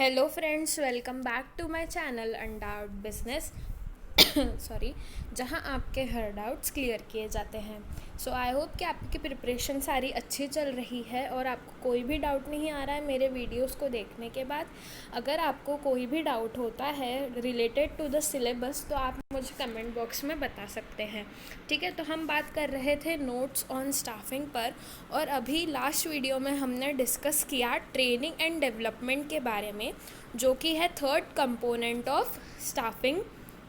Hello friends, welcome back to my channel undoubt business. Sorry, जहां आपके हर doubts clear किए जाते हैं। सो आई होप कि आपकी प्रिपरेशन सारी अच्छी चल रही है और आपको कोई भी डाउट नहीं आ रहा है मेरे वीडियोस को देखने के बाद। अगर आपको कोई भी डाउट होता है रिलेटेड टू द सिलेबस तो आप मुझे कमेंट बॉक्स में बता सकते हैं। ठीक है, तो हम बात कर रहे थे नोट्स ऑन स्टाफिंग पर, और अभी लास्ट वीडियो में हमने डिस्कस किया ट्रेनिंग एंड डेवलपमेंट के बारे में, जो कि है third component of staffing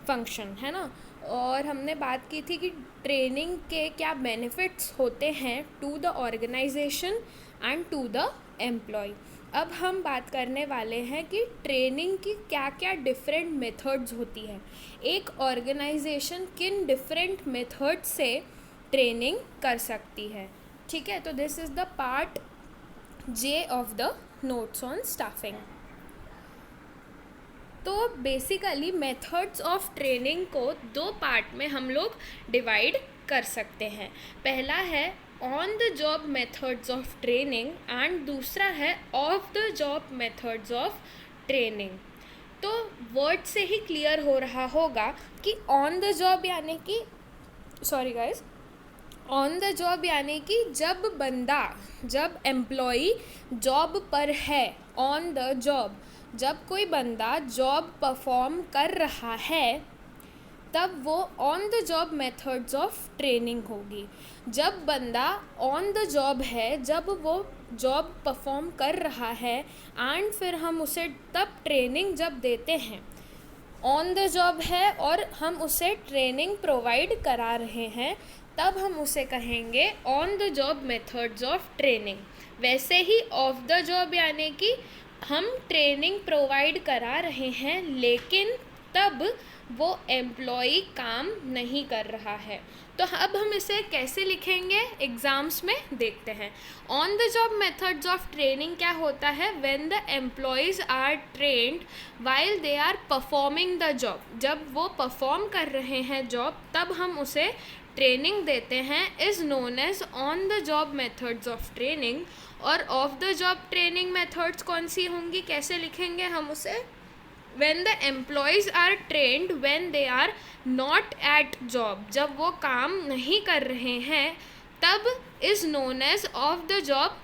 function, है ना। और हमने बात की थी कि ट्रेनिंग के क्या बेनिफिट्स होते हैं to the organization and to the employee. अब हम बात करने वाले हैं कि ट्रेनिंग की क्या क्या डिफरेंट मेथड्स होती है। एक ऑर्गेनाइजेशन किन डिफरेंट मेथड से ट्रेनिंग कर सकती है। ठीक है, तो this is the part J of the notes on staffing. तो बेसिकली मेथड्स ऑफ ट्रेनिंग को दो पार्ट में हम लोग डिवाइड कर सकते हैं। पहला है on the job methods of training and दूसरा है of the job methods of training. तो वर्ड से ही क्लियर हो रहा होगा कि ऑन द जॉब यानी कि ऑन द जॉब यानी कि जब एम्प्लॉई जॉब पर है, ऑन द जॉब जब कोई बंदा जॉब परफॉर्म कर रहा है तब वो on the job methods of training होगी। जब बंदा ऑन द जॉब है, जब वो जॉब परफॉर्म कर रहा है एंड फिर हम उसे तब ट्रेनिंग जब देते हैं, ऑन द जॉब है और हम उसे ट्रेनिंग प्रोवाइड करा रहे हैं, तब हम उसे कहेंगे on the job methods of training. वैसे ही ऑफ द जॉब यानी कि हम ट्रेनिंग प्रोवाइड करा रहे हैं लेकिन तब वो एम्प्लॉई काम नहीं कर रहा है। तो अब हम इसे कैसे लिखेंगे एग्ज़ाम्स में देखते हैं। On the job methods of training क्या होता है? When the employees are trained while they are performing the job. जब वो परफॉर्म कर रहे हैं जॉब तब हम उसे ट्रेनिंग देते हैं, is known as on the job methods of training. और off the job training methods कौन सी होंगी, कैसे लिखेंगे हम उसे? When the employees are trained when they are not at job. जब वो काम नहीं कर रहे हैं तब is known as off the job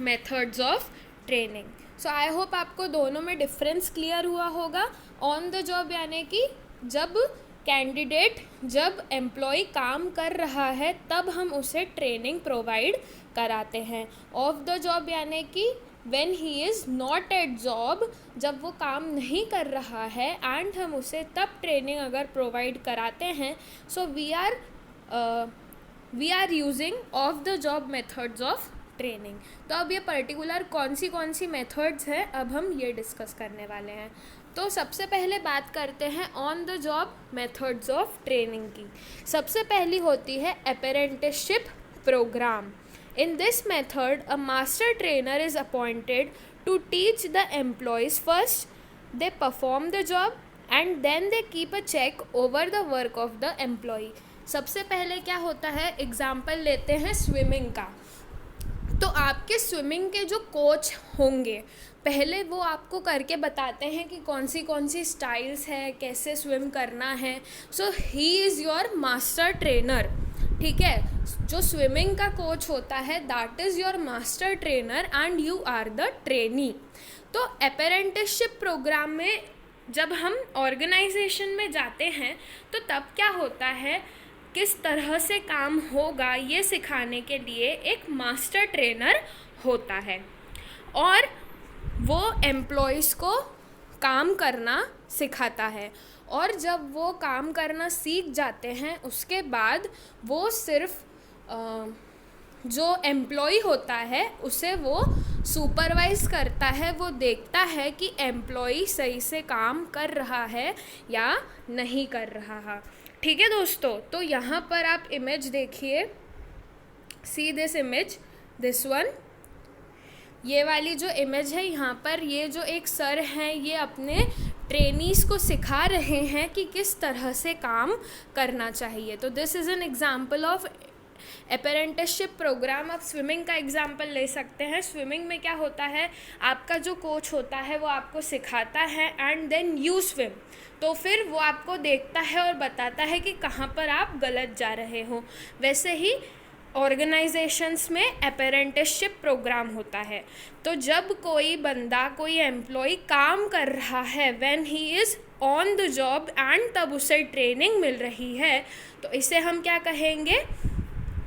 methods of training. So I hope आपको दोनों में डिफरेंस क्लियर हुआ होगा। ऑन द जॉब यानी कि जब एम्प्लॉय काम कर रहा है तब हम उसे ट्रेनिंग प्रोवाइड कराते हैं। ऑफ द जॉब यानी कि when he is not at job, जब वो काम नहीं कर रहा है एंड हम उसे तब ट्रेनिंग अगर प्रोवाइड कराते हैं, so we are using off the job methods of training. तो अब ये पर्टिकुलर कौन सी मेथड्स हैं अब हम ये डिस्कस करने वाले हैं। तो सबसे पहले बात करते हैं on the job methods of training की। सबसे पहली होती है apprenticeship program. In this method, a master trainer is appointed to teach the employees. First, they perform the job and then they keep a check over the work of the employee. सबसे पहले क्या होता है, example लेते हैं swimming का। तो आपके स्विमिंग के जो कोच होंगे पहले वो आपको करके बताते हैं कि कौन सी स्टाइल्स है, कैसे स्विम करना है। So he is your master trainer. ठीक है, जो स्विमिंग का कोच होता है that is your master trainer and you are the trainee. तो अप्रेंटिसशिप प्रोग्राम में जब हम ऑर्गेनाइजेशन में जाते हैं तो तब क्या होता है, किस तरह से काम होगा ये सिखाने के लिए एक मास्टर ट्रेनर होता है और वो एम्प्लॉयज़ को काम करना सिखाता है। और जब वो काम करना सीख जाते हैं उसके बाद वो सिर्फ जो एम्प्लॉय होता है उसे वो सुपरवाइज़ करता है, वो देखता है कि एम्प्लॉय सही से काम कर रहा है या नहीं कर रहा है। ठीक है दोस्तों, तो यहाँ पर आप इमेज देखिए, see this image, this one. ये वाली जो इमेज है यहाँ पर, ये जो एक सर हैं ये अपने ट्रेनीज़ को सिखा रहे हैं कि किस तरह से काम करना चाहिए। तो this is an example of apprenticeship program, आप स्विमिंग का एग्जांपल ले सकते हैं। स्विमिंग में क्या होता है, आपका जो कोच होता है वो आपको सिखाता है एंड देन यू स्विम, तो फिर वो आपको देखता है और बताता है कि कहाँ पर आप गलत जा रहे हो। वैसे ही ऑर्गेनाइजेशंस में अप्रेंटिसशिप प्रोग्राम होता है। तो जब कोई बंदा, कोई एम्प्लॉय काम कर रहा है, when he is on the job and तब उसे ट्रेनिंग मिल रही है, तो इसे हम क्या कहेंगे,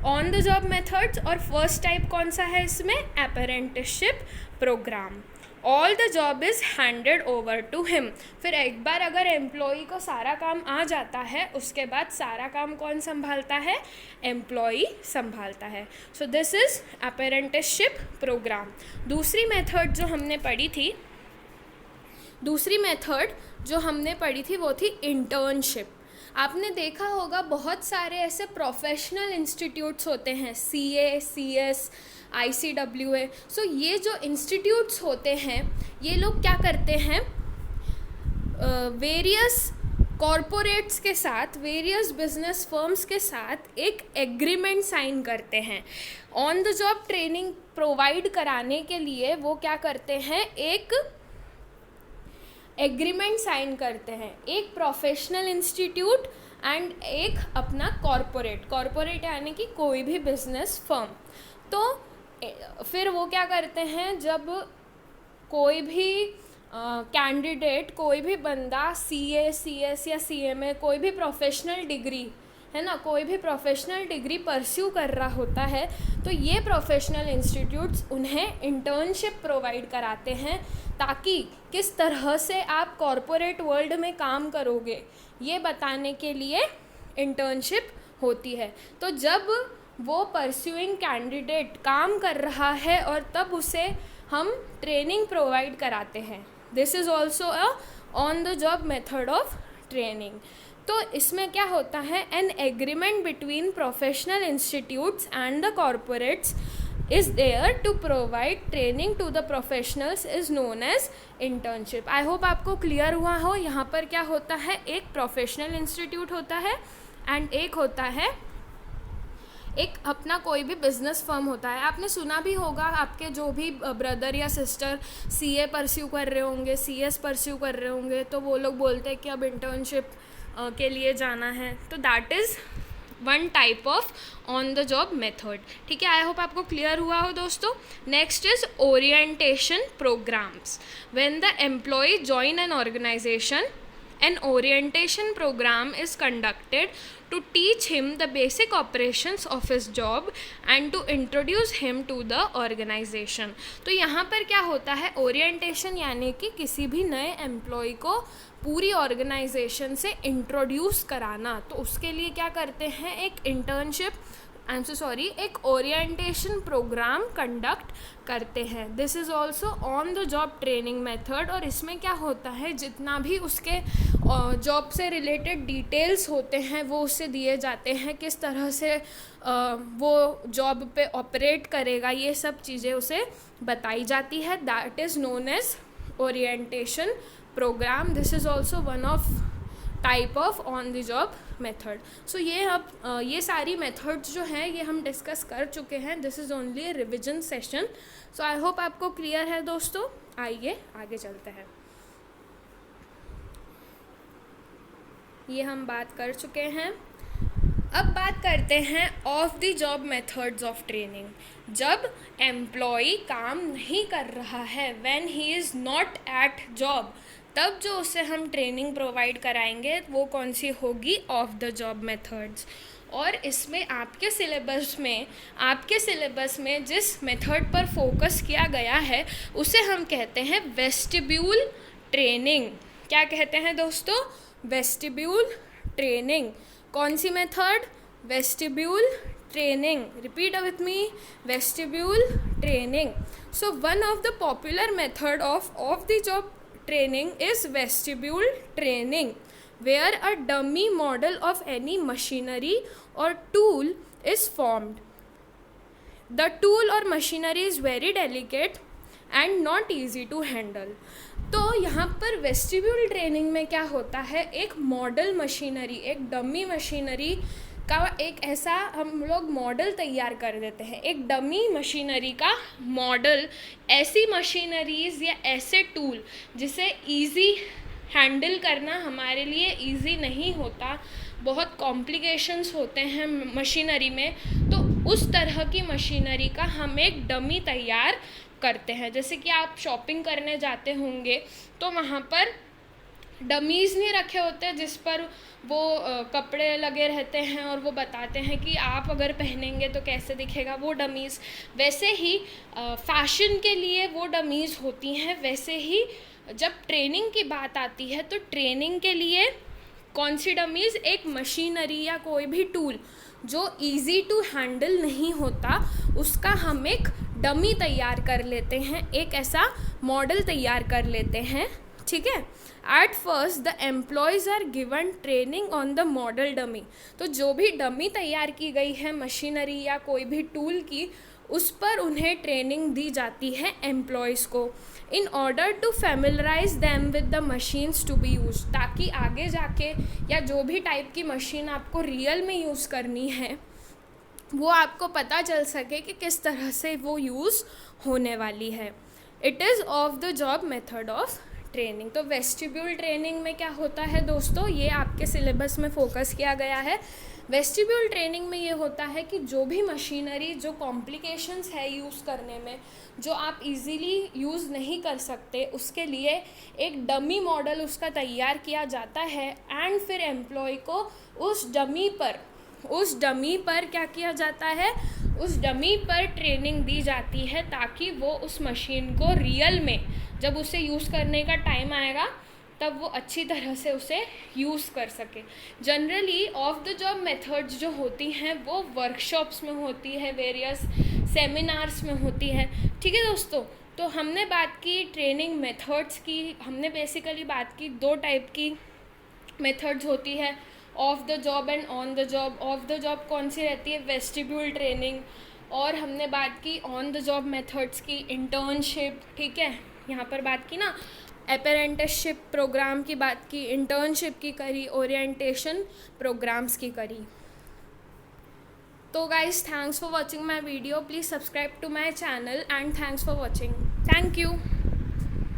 ऑन द जॉब मेथड्स। और फर्स्ट टाइप कौन सा है इसमें, apprenticeship program. All the job is handed over to him. फिर एक बार अगर एम्प्लॉई को सारा काम आ जाता है, उसके बाद सारा काम कौन संभालता है, एम्प्लॉई संभालता है। So this is apprenticeship program. दूसरी मेथड जो हमने पढ़ी थी वो थी इंटर्नशिप। आपने देखा होगा बहुत सारे ऐसे प्रोफेशनल इंस्टीट्यूट्स होते हैं, CA, CS, ICWA। सो ये जो इंस्टीट्यूट्स होते हैं, ये लोग क्या करते हैं, वेरियस कॉरपोरेट्स के साथ, वेरियस बिजनेस फर्म्स के साथ एक एग्रीमेंट साइन करते हैं। On the job training provide कराने के लिए वो क्या करते हैं, एक एग्रीमेंट साइन करते हैं, एक प्रोफेशनल इंस्टीट्यूट एंड एक अपना कॉरपोरेट यानी कि कोई भी बिजनेस फर्म। तो फिर वो क्या करते हैं, जब कोई भी कैंडिडेट, कोई भी बंदा CA, CS या CMA, कोई भी प्रोफेशनल डिग्री है ना, कोई भी प्रोफेशनल डिग्री परस्यू कर रहा होता है, तो ये प्रोफेशनल इंस्टीट्यूट्स उन्हें इंटर्नशिप प्रोवाइड कराते हैं, ताकि किस तरह से आप कॉरपोरेट वर्ल्ड में काम करोगे ये बताने के लिए इंटर्नशिप होती है। तो जब वो परस्यूइंग कैंडिडेट काम कर रहा है और तब उसे हम ट्रेनिंग प्रोवाइड कराते हैं। This is also a on the job method of training. तो इसमें क्या होता है, an agreement between professional institutes and the corporates is there to provide training to the professionals is known as internship। I hope आपको clear हुआ हो। यहाँ पर क्या होता है, एक प्रोफेशनल इंस्टीट्यूट होता है एंड एक होता है एक अपना कोई भी बिजनेस फर्म होता है। आपने सुना भी होगा, आपके जो भी ब्रदर या सिस्टर CA परस्यू कर रहे होंगे, CS परस्यू कर रहे होंगे, तो वो लोग बोलते हैं कि अब इंटर्नशिप के लिए जाना है। तो that is one type of on the job method. ठीक है, आई होप आपको क्लियर हुआ हो दोस्तों। Next is orientation programs. When the employee join an organization, an orientation program is conducted to teach him the basic operations of his job and to introduce him to the organization। तो यहाँ पर क्या होता है, orientation यानी कि किसी भी नए एम्प्लॉय को पूरी ऑर्गेनाइजेशन से इंट्रोड्यूस कराना। तो उसके लिए क्या करते हैं, एक इंटर्नशिप, एक ओरिएंटेशन प्रोग्राम कंडक्ट करते हैं। This is also on the job training method. और इसमें क्या होता है, जितना भी उसके जॉब से रिलेटेड डिटेल्स होते हैं वो उससे दिए जाते हैं, किस तरह से वो जॉब पे ऑपरेट करेगा, ये सब चीज़ें उसे बताई जाती है। That is known as orientation programme. This is also one of type of on the job method. So ये सारी मेथड्स जो हैं ये हम डिस्कस कर चुके हैं। This is only A revision session. So I hope आपको क्लियर है दोस्तों। आइए आगे चलते हैं। ये हम बात कर चुके हैं। अब बात करते हैं of the job methods of training. जब एम्प्लॉय काम नहीं कर रहा है, when he is not at job, तब जो उसे हम ट्रेनिंग प्रोवाइड कराएंगे वो कौन सी होगी, ऑफ द जॉब मेथड्स। और इसमें आपके सिलेबस में जिस मेथड पर फोकस किया गया है उसे हम कहते हैं वेस्टिब्यूल ट्रेनिंग। क्या कहते हैं दोस्तों, वेस्टिब्यूल ट्रेनिंग। कौन सी method, vestibule training. Repeat with me, vestibule training. So one of the popular method of the job training is vestibule training, where a dummy model of any machinery or tool is formed. The tool or machinery is very delicate and not easy to handle। तो यहाँ पर vestibule training में क्या होता है, एक model machinery, एक dummy machinery का एक ऐसा हम लोग मॉडल तैयार कर देते हैं, एक डमी मशीनरी का मॉडल। ऐसी मशीनरीज़ या ऐसे टूल जिसे ईज़ी हैंडल करना हमारे लिए ईज़ी नहीं होता, बहुत कॉम्प्लिकेशंस होते हैं मशीनरी में, तो उस तरह की मशीनरी का हम एक डमी तैयार करते हैं। जैसे कि आप शॉपिंग करने जाते होंगे तो वहाँ पर डमीज़ नहीं रखे होते जिस पर वो कपड़े लगे रहते हैं और वो बताते हैं कि आप अगर पहनेंगे तो कैसे दिखेगा, वो डमीज़। वैसे ही फ़ैशन के लिए वो डमीज़ होती हैं। वैसे ही जब ट्रेनिंग की बात आती है तो ट्रेनिंग के लिए कौन सी डमीज़, एक मशीनरी या कोई भी टूल जो इजी टू हैंडल नहीं होता उसका हम एक डमी तैयार कर लेते हैं, एक ऐसा मॉडल तैयार कर लेते हैं, ठीक है। At first the employees are given training on the model dummy. तो जो भी डमी तैयार की गई है मशीनरी या कोई भी टूल की, उस पर उन्हें ट्रेनिंग दी जाती है एम्प्लॉयज़ को, in order to familiarise them with the machines to be use, ताकि आगे जाके या जो भी टाइप की मशीन आपको रियल में यूज़ करनी है वो आपको पता चल सके कि किस तरह से वो यूज़ होने वाली है। It is of the job method of training. तो वेस्टिब्यूल ट्रेनिंग में क्या होता है दोस्तों, ये आपके सिलेबस में फोकस किया गया है। वेस्टिब्यूल ट्रेनिंग में ये होता है कि जो भी मशीनरी जो कॉम्प्लिकेशंस है यूज़ करने में, जो आप इजीली यूज़ नहीं कर सकते, उसके लिए एक डमी मॉडल उसका तैयार किया जाता है एंड फिर एम्प्लॉय को उस डमी पर क्या किया जाता है, उस डमी पर ट्रेनिंग दी जाती है ताकि वो उस मशीन को रियल में जब उसे यूज़ करने का टाइम आएगा तब वो अच्छी तरह से उसे यूज़ कर सके। Generally of the job methods जो होती हैं वो वर्कशॉप्स में होती है, वेरियस सेमिनार्स में होती है, ठीक है दोस्तों। तो हमने बात की ट्रेनिंग मेथड्स की, हमने बेसिकली बात की दो टाइप की मेथड्स होती है, of the job and on the job. Of the job कौन सी रहती है, वेस्टिब्यूल ट्रेनिंग। और हमने बात की ऑन द जॉब मेथड्स की, इंटर्नशिप, ठीक है, यहाँ पर बात की ना, अप्रेंटिसशिप प्रोग्राम की बात की, इंटर्नशिप की करी, ओरिएंटेशन प्रोग्राम्स की करी। तो guys thanks for watching my video, please subscribe to my channel and thanks for watching, thank you.